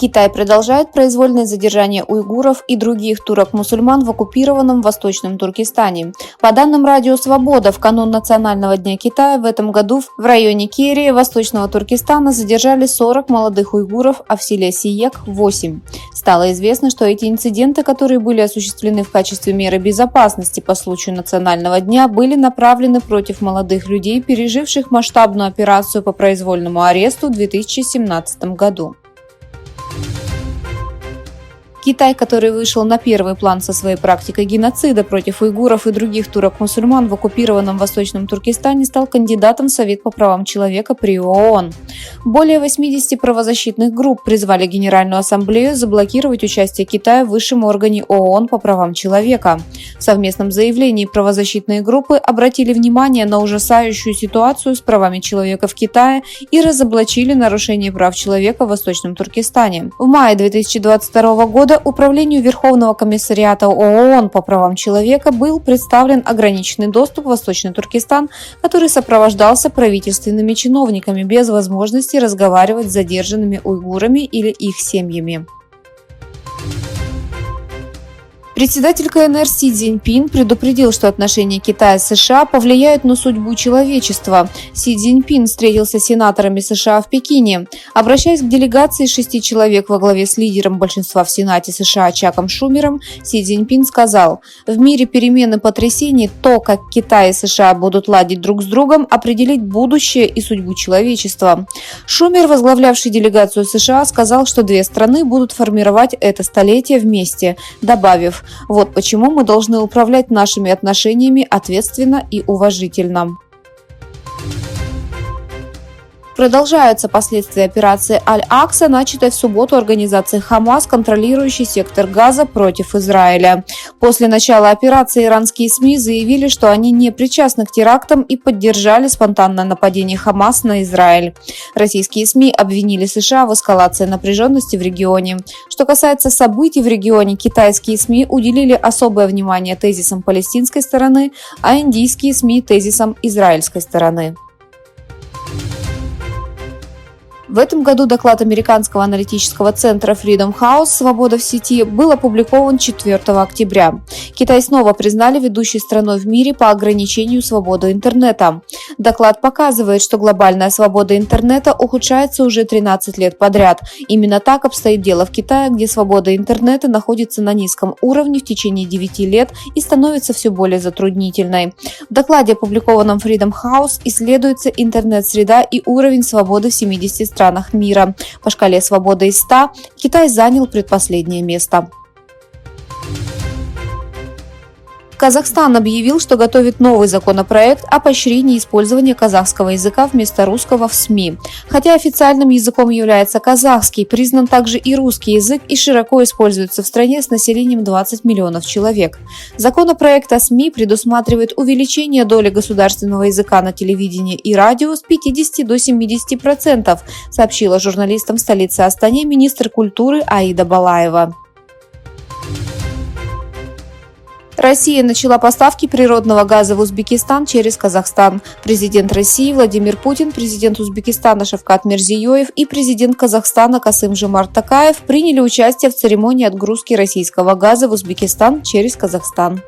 Китай продолжает произвольное задержание уйгуров и других турок-мусульман в оккупированном Восточном Туркестане. По данным Радио Свобода, в канун Национального дня Китая в этом году в районе Керри Восточного Туркестана задержали 40 молодых уйгуров, а в селе Сиек – 8. Стало известно, что эти инциденты, которые были осуществлены в качестве меры безопасности по случаю Национального дня, были направлены против молодых людей, переживших масштабную операцию по произвольному аресту в 2017 году. Китай, который вышел на первый план со своей практикой геноцида против уйгуров и других турок-мусульман в оккупированном Восточном Туркестане, стал кандидатом в Совет по правам человека при ООН. Более 80 правозащитных групп призвали Генеральную ассамблею заблокировать участие Китая в высшем органе ООН по правам человека. В совместном заявлении правозащитные группы обратили внимание на ужасающую ситуацию с правами человека в Китае и разоблачили нарушение прав человека в Восточном Туркестане. В мае 2022 года Управлению Верховного комиссариата ООН по правам человека был представлен ограниченный доступ в Восточный Туркестан, который сопровождался правительственными чиновниками без возможности разговаривать с задержанными уйгурами или их семьями. Председатель КНР Си Цзиньпин предупредил, что отношения Китая с США повлияют на судьбу человечества. Си Цзиньпин встретился с сенаторами США в Пекине. Обращаясь к делегации из 6 человек во главе с лидером большинства в Сенате США Чаком Шумером, Си Цзиньпин сказал: «В мире перемен и потрясений то, как Китай и США будут ладить друг с другом, определить будущее и судьбу человечества». Шумер, возглавлявший делегацию США, сказал, что две страны будут формировать это столетие вместе, добавив: «Вот почему мы должны управлять нашими отношениями ответственно и уважительно». Продолжаются последствия операции «Аль-Акса», начатой в субботу организацией «Хамас», контролирующей сектор Газа против Израиля. После начала операции иранские СМИ заявили, что они не причастны к терактам и поддержали спонтанное нападение «Хамас» на Израиль. Российские СМИ обвинили США в эскалации напряженности в регионе. Что касается событий в регионе, китайские СМИ уделили особое внимание тезисам палестинской стороны, а индийские СМИ – тезисам израильской стороны. В этом году доклад американского аналитического центра Freedom House «Свобода в сети» был опубликован 4 октября. Китай снова признали ведущей страной в мире по ограничению свободы интернета. Доклад показывает, что глобальная свобода интернета ухудшается уже 13 лет подряд. Именно так обстоит дело в Китае, где свобода интернета находится на низком уровне в течение 9 лет и становится все более затруднительной. В докладе, опубликованном Freedom House, исследуется интернет-среда и уровень свободы в 70 странах мира. По шкале свободы из 100 Китай занял предпоследнее место. Казахстан объявил, что готовит новый законопроект о поощрении использования казахского языка вместо русского в СМИ. Хотя официальным языком является казахский, признан также и русский язык и широко используется в стране с населением 20 миллионов человек. Законопроект о СМИ предусматривает увеличение доли государственного языка на телевидении и радио с 50 до 70%, сообщила журналистам столицы Астане министр культуры Аида Балаева. Россия начала поставки природного газа в Узбекистан через Казахстан. Президент России Владимир Путин, президент Узбекистана Шавкат Мирзиёев и президент Казахстана Касым-Жомарт Токаев приняли участие в церемонии отгрузки российского газа в Узбекистан через Казахстан.